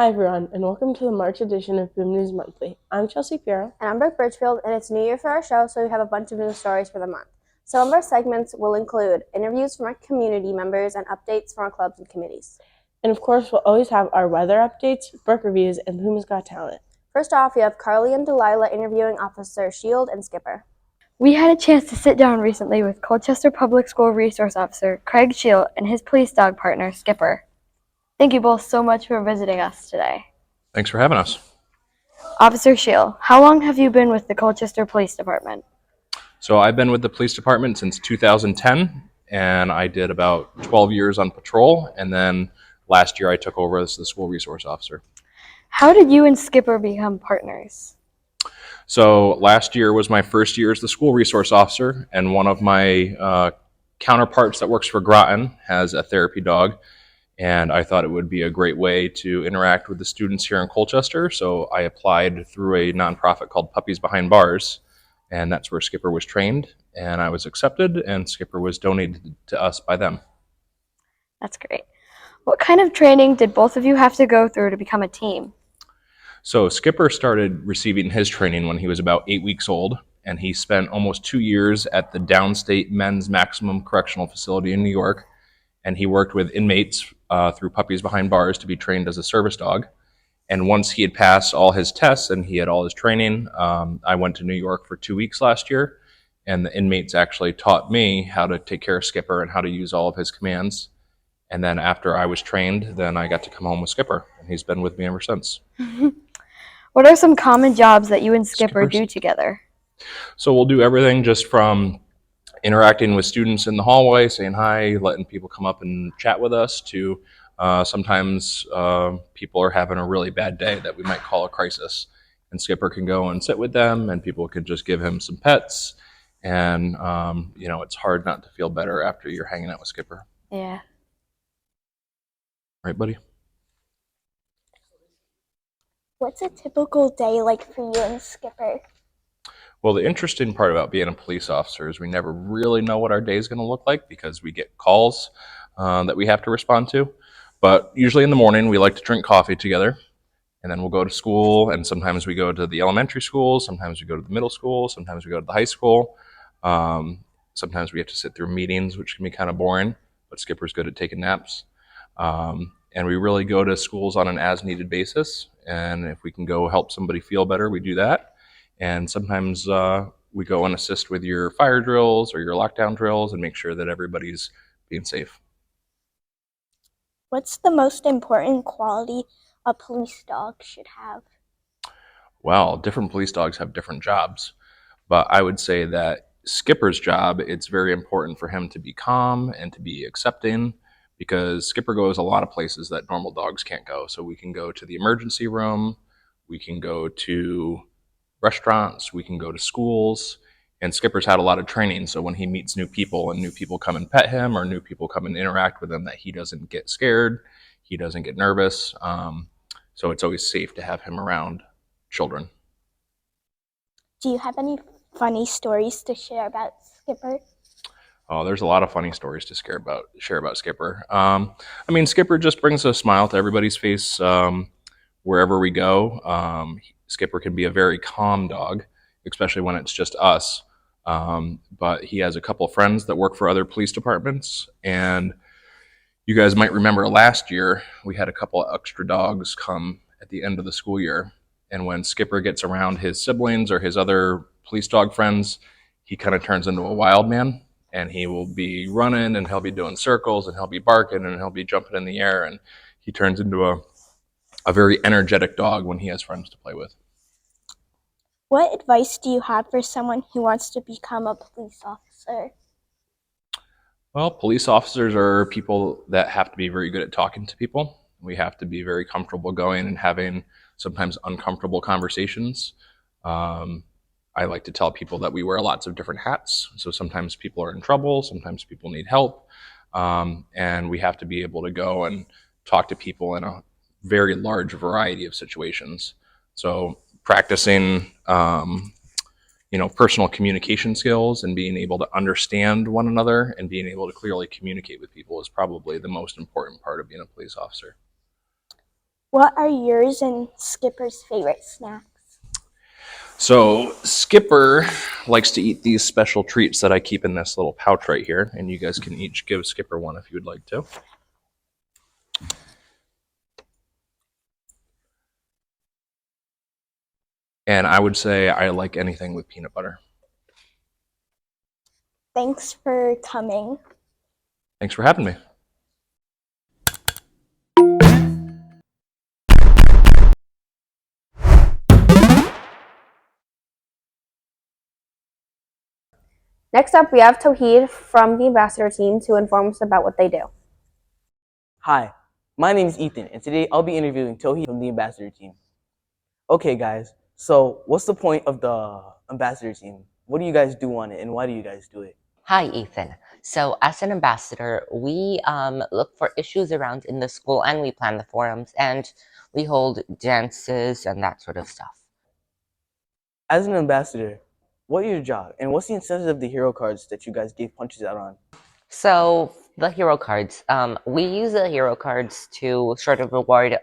Hi everyone, and welcome to the March edition of Boom News Monthly. I'm Chelsea Piero. And I'm Brooke Birchfield, and it's New Year for our show, so we have a bunch of news stories for the month. Some of our segments will include interviews from our community members and updates from our clubs and committees. And of course, we'll always have our weather updates, book reviews, and Puma's Got Talent. First off, we have Carly and Delilah interviewing Officer Shield and Skipper. We had a chance to sit down recently with Colchester Public School Resource Officer Craig Shield and his police dog partner, Skipper. Thank you both so much for visiting us today. Thanks for having us. Officer Shield, how long have you been with the Colchester Police Department? So I've been with the police department since 2010, and I did about 12 years on patrol, and then last year I took over as the school resource officer. How did you and Skipper become partners? So last year was my first year as the school resource officer, and one of my counterparts that works for Groton has a therapy dog, and I thought it would be a great way to interact with the students here in Colchester, so I applied through a nonprofit called Puppies Behind Bars, and that's where Skipper was trained, and I was accepted, and Skipper was donated to us by them. That's great. What kind of training did both of you have to go through to become a team? So Skipper started receiving his training when he was about 8 weeks old, and he spent almost 2 years at the Downstate Men's Maximum Correctional Facility in New York, and he worked with inmates through Puppies Behind Bars to be trained as a service dog. And once he had passed all his tests and he had all his training, I went to New York for 2 weeks last year, and the inmates actually taught me how to take care of Skipper and how to use all of his commands. And then after I was trained, then I got to come home with Skipper, and he's been with me ever since. What are some common jobs that you and Skipper do together? So we'll do everything just from interacting with students in the hallway, saying hi, letting people come up and chat with us, to sometimes people are having a really bad day that we might call a crisis, and Skipper can go and sit with them, and people can just give him some pets, and it's hard not to feel better after you're hanging out with Skipper. Yeah. Right, buddy? What's a typical day like for you and Skipper? Well, the interesting part about being a police officer is we never really know what our day is going to look like because we get calls that we have to respond to. But usually in the morning, we like to drink coffee together, and then we'll go to school, and sometimes we go to the elementary school, sometimes we go to the middle school, sometimes we go to the high school. Sometimes we have to sit through meetings, which can be kind of boring, but Skipper's good at taking naps. And we really go to schools on an as-needed basis, and if we can go help somebody feel better, we do that. And sometimes we go and assist with your fire drills or your lockdown drills and make sure that everybody's being safe. What's the most important quality a police dog should have? Well, different police dogs have different jobs, but I would say that Skipper's job, it's very important for him to be calm and to be accepting, because Skipper goes a lot of places that normal dogs can't go. So we can go to the emergency room, we can go to restaurants, we can go to schools, and Skipper's had a lot of training, so when he meets new people and new people come and pet him or new people come and interact with him, that he doesn't get scared, he doesn't get nervous, so it's always safe to have him around children. Do you have any funny stories to share about Skipper? Oh, there's a lot of funny stories to share about Skipper. Skipper just brings a smile to everybody's face wherever we go. Skipper can be a very calm dog, especially when it's just us. But he has a couple of friends that work for other police departments. And you guys might remember last year, we had a couple of extra dogs come at the end of the school year. And when Skipper gets around his siblings or his other police dog friends, he kind of turns into a wild man. And he will be running, and he'll be doing circles, and he'll be barking, and he'll be jumping in the air. And he turns into a very energetic dog when he has friends to play with. What advice do you have for someone who wants to become a police officer? Well, police officers are people that have to be very good at talking to people. We have to be very comfortable going and having sometimes uncomfortable conversations. I like to tell people that we wear lots of different hats. So sometimes people are in trouble, sometimes people need help, and we have to be able to go and talk to people in a very large variety of situations. So practicing personal communication skills and being able to understand one another and being able to clearly communicate with people is probably the most important part of being a police officer. What are yours and Skipper's favorite snacks? So Skipper likes to eat these special treats that I keep in this little pouch right here, and you guys can each give Skipper one if you would like to. And I would say I like anything with peanut butter. Thanks for coming. Thanks for having me. Next up, we have Tawheed from the ambassador team to inform us about what they do. Hi, my name is Ethan, and today I'll be interviewing Tohi from the ambassador team. Okay, guys, so what's the point of the ambassador team? What do you guys do on it, and why do you guys do it? Hi, Ethan. So, as an ambassador, we look for issues around in the school and we plan the forums and we hold dances and that sort of stuff. As an ambassador, what is your job, and what's the incentive of the hero cards that you guys gave punches out on? So, the hero cards, we use the hero cards to sort of reward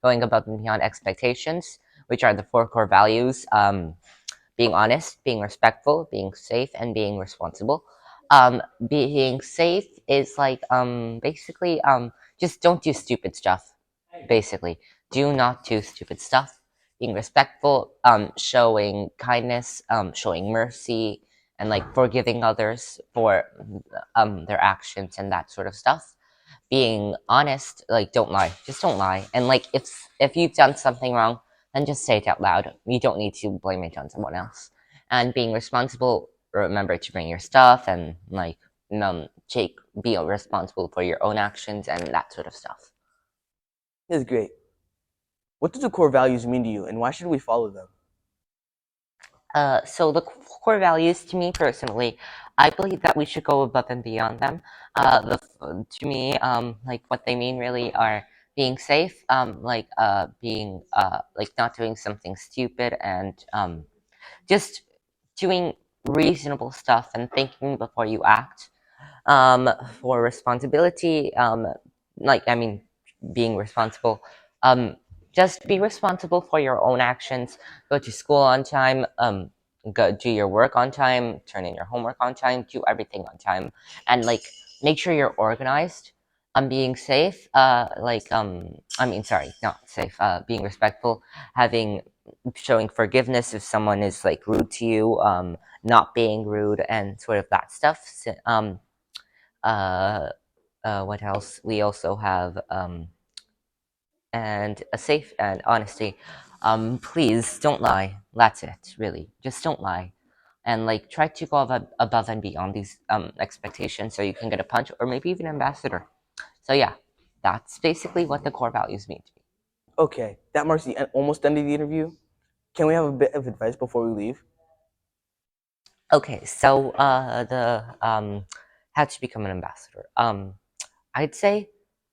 going above and beyond expectations, which are the four core values being honest, being respectful, being safe, and being responsible. Being safe is like basically just don't do stupid stuff. Basically, do not do stupid stuff. Being respectful, showing kindness, showing mercy, and like forgiving others for their actions and that sort of stuff. Being honest, like don't lie, just don't lie. And like if you've done something wrong, then just say it out loud. You don't need to blame it on someone else. And being responsible, remember to bring your stuff and like be responsible for your own actions and that sort of stuff. This is great. What do the core values mean to you, and why should we follow them? So the core values, to me personally, I believe that we should go above and beyond them. To me, like what they mean really are being safe, being like not doing something stupid, and just doing reasonable stuff and thinking before you act. For responsibility, being responsible. Just be responsible for your own actions. Go to school on time. Go do your work on time. Turn in your homework on time. Do everything on time, and like make sure you're organized. Being safe. Sorry, not safe. Being respectful. Showing forgiveness if someone is like rude to you. Not being rude and sort of that stuff. Uh, what else? We also have and a safe and honesty. Please don't lie. That's it, really. Just don't lie, and like try to go above and beyond these expectations, so you can get a punch or maybe even ambassador. So yeah, that's basically what the core values mean to me. Okay, that marks the almost end of the interview. Can we have a bit of advice before we leave? Okay, so the how to become an ambassador. I'd say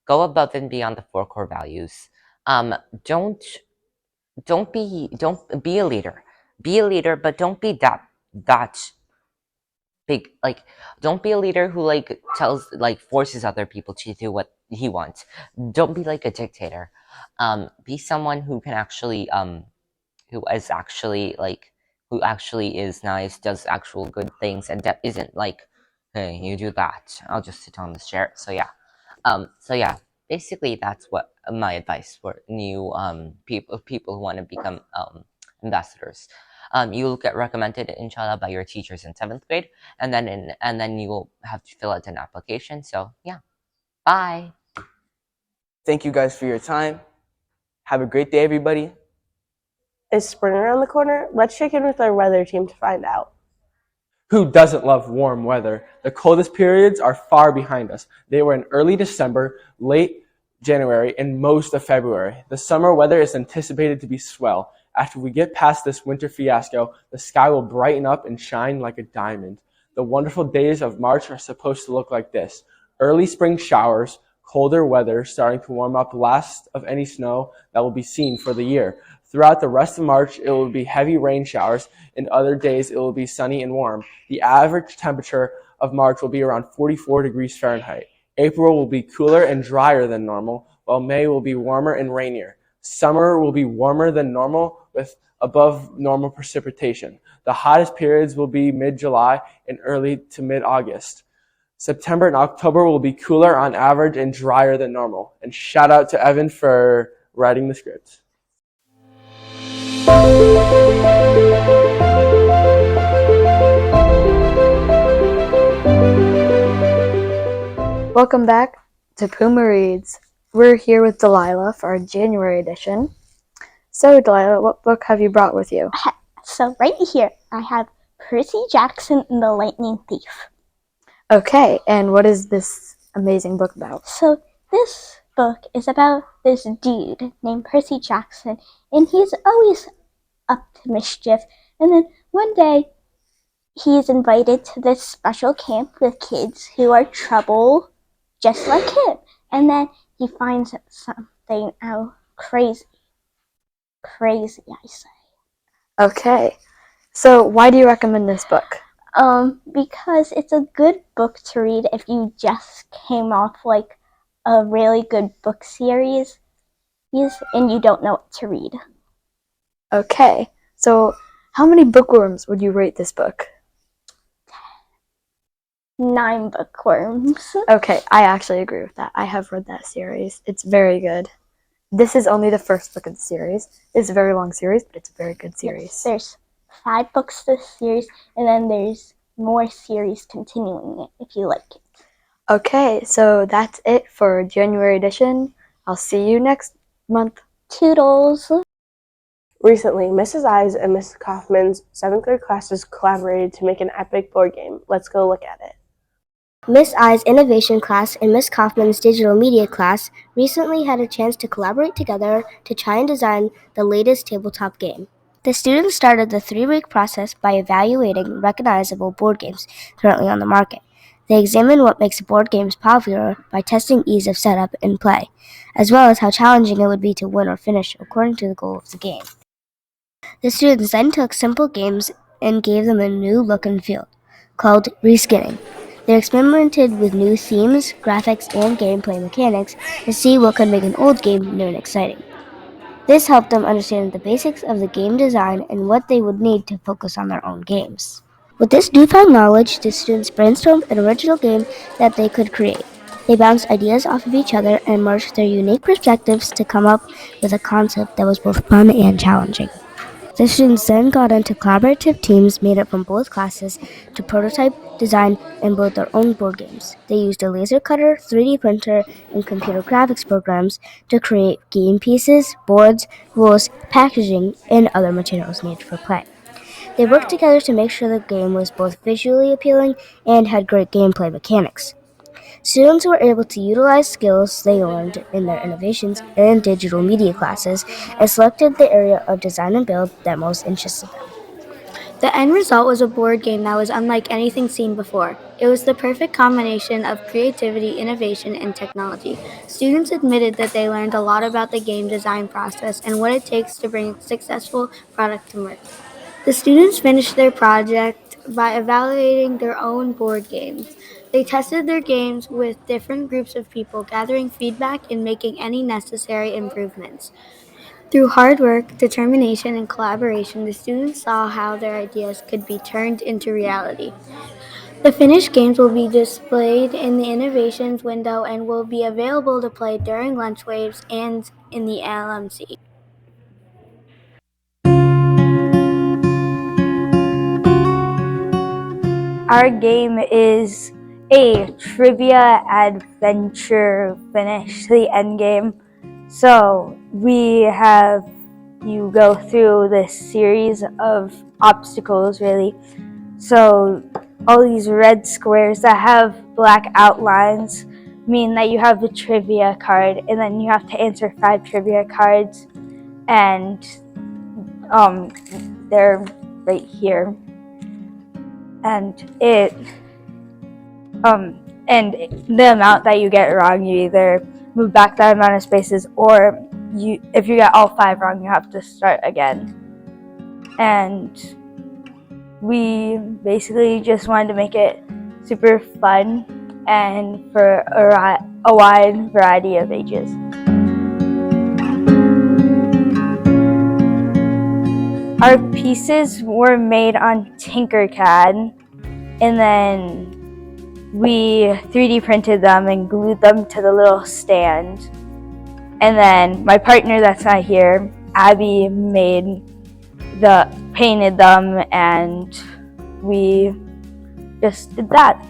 go above and beyond the four core values. Um, don't don't be a leader. Be a leader, but don't be that big. Like, don't be a leader who like forces other people to do what he wants. Don't be like a dictator. Be someone who can actually who actually is nice, does actual good things, and that isn't like, hey, you do that, I'll just sit on this chair. So yeah, basically that's what my advice for new people who want to become ambassadors. You'll get recommended, inshallah, by your teachers in 7th grade, and then you will have to fill out an application. So yeah, bye. Thank you guys for your time. Have a great day, everybody. Is spring around the corner? Let's check in with our weather team to find out. Who doesn't love warm weather? The coldest periods are far behind us. They were in early December, late January, and most of February. The summer weather is anticipated to be swell. After we get past this winter fiasco, the sky will brighten up and shine like a diamond. The wonderful days of March are supposed to look like this. Early spring showers, colder weather starting to warm up, last of any snow that will be seen for the year. Throughout the rest of March, it will be heavy rain showers, and other days it will be sunny and warm. The average temperature of March will be around 44 degrees Fahrenheit. April will be cooler and drier than normal, while May will be warmer and rainier. Summer will be warmer than normal with above normal precipitation. The hottest periods will be mid-July and early to mid-August. September and October will be cooler on average and drier than normal. And shout out to Evan for writing the script. Welcome back to Puma Reads. We're here with Delilah for our January edition. So, Delilah, what book have you brought with you? So right here, I have Percy Jackson and the Lightning Thief. Okay, and what is this amazing book about? So this book is about this dude named Percy Jackson, and he's always up to mischief. And then one day, he's invited to this special camp with kids who are trouble, just like him. And then he finds something out crazy. Crazy, I say. Okay, so why do you recommend this book? Because it's a good book to read if you just came off like a really good book series and you don't know what to read. Okay, so how many bookworms would you rate this book? 9 bookworms. Okay, I actually agree with that. I have read that series. It's very good. This is only the first book of the series. It's a very long series, but it's a very good series. There's 5 books to the series, and then there's more series continuing it if you like it. Okay, so that's it for January edition. I'll see you next month. Toodles! Recently, Mrs. I's and Mrs. Kaufman's 7th grade classes collaborated to make an epic board game. Let's go look at it. Miss I's innovation class and Miss Kaufman's digital media class recently had a chance to collaborate together to try and design the latest tabletop game. The students started the 3-week process by evaluating recognizable board games currently on the market. They examined what makes board games popular by testing ease of setup and play, as well as how challenging it would be to win or finish according to the goal of the game. The students then took simple games and gave them a new look and feel, called reskinning. They experimented with new themes, graphics, and gameplay mechanics to see what could make an old game new and exciting. This helped them understand the basics of the game design and what they would need to focus on their own games. With this newfound knowledge, the students brainstormed an original game that they could create. They bounced ideas off of each other and merged their unique perspectives to come up with a concept that was both fun and challenging. The students then got into collaborative teams made up from both classes to prototype, design, and build their own board games. They used a laser cutter, 3D printer, and computer graphics programs to create game pieces, boards, rules, packaging, and other materials needed for play. They worked together to make sure the game was both visually appealing and had great gameplay mechanics. Students were able to utilize skills they learned in their innovations and digital media classes and selected the area of design and build that most interested them. The end result was a board game that was unlike anything seen before. It was the perfect combination of creativity, innovation, and technology. Students admitted that they learned a lot about the game design process and what it takes to bring a successful product to market. The students finished their project by evaluating their own board games. They tested their games with different groups of people, gathering feedback and making any necessary improvements. Through hard work, determination, and collaboration, the students saw how their ideas could be turned into reality. The finished games will be displayed in the Innovations window and will be available to play during lunch waves and in the LMC. Our game is a trivia adventure finish the end game. So we have you go through this series of obstacles really. So all these red squares that have black outlines mean that you have the trivia card, and then you have to answer 5 trivia cards, and they're right here. And and the amount that you get wrong, you either move back that amount of spaces, or if you get all 5 wrong, you have to start again. And we basically just wanted to make it super fun and for a wide variety of ages. Our pieces were made on Tinkercad, and then we 3D printed them and glued them to the little stand. And then my partner that's not here, Abby, painted them, and we just did that.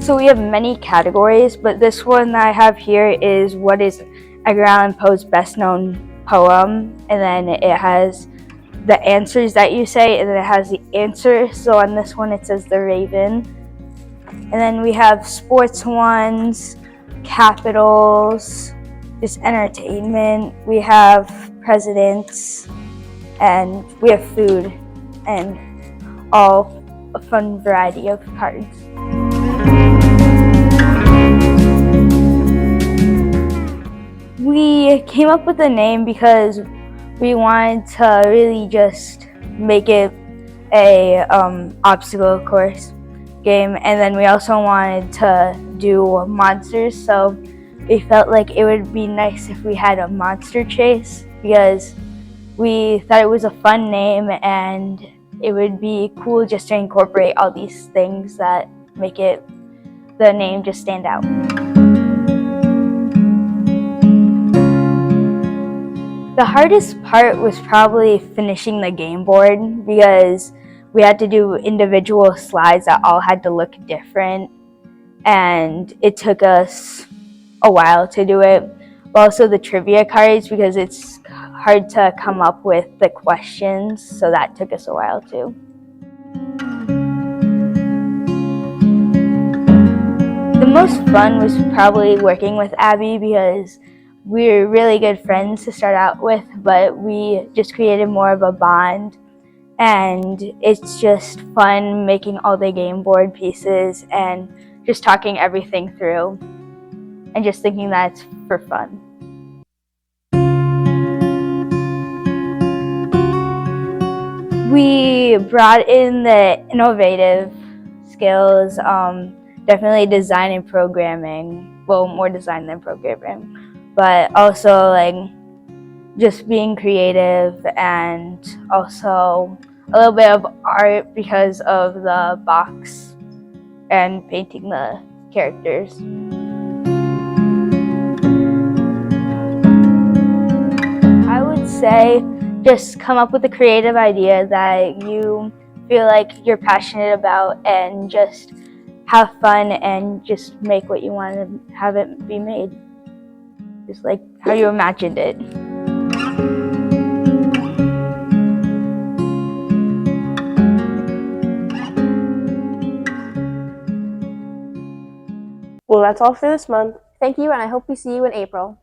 So we have many categories, but this one that I have here is what is Edgar Allan Poe's best known poem, and then it has the answers that you say, and then it has the answer. So on this one it says The Raven. And then we have sports ones, capitals, just entertainment. We have presidents, and we have food, and all a fun variety of cards. We came up with the name because we wanted to really just make it a obstacle course game, and then we also wanted to do monsters, so we felt like it would be nice if we had a monster chase, because we thought it was a fun name and it would be cool just to incorporate all these things that make the name just stand out. The hardest part was probably finishing the game board, because we had to do individual slides that all had to look different, and it took us a while to do it. But also the trivia cards, because it's hard to come up with the questions, so that took us a while too. The most fun was probably working with Abby, because we're really good friends to start out with, but we just created more of a bond, and it's just fun making all the game board pieces and just talking everything through and just thinking that it's for fun. We brought in the innovative skills, definitely design and programming, well, more design than programming, but also like just being creative, and also a little bit of art because of the box and painting the characters. I would say just come up with a creative idea that you feel like you're passionate about, and just have fun and just make what you want to have it be made, just like how you imagined it. Well, that's all for this month. Thank you, and I hope we see you in April.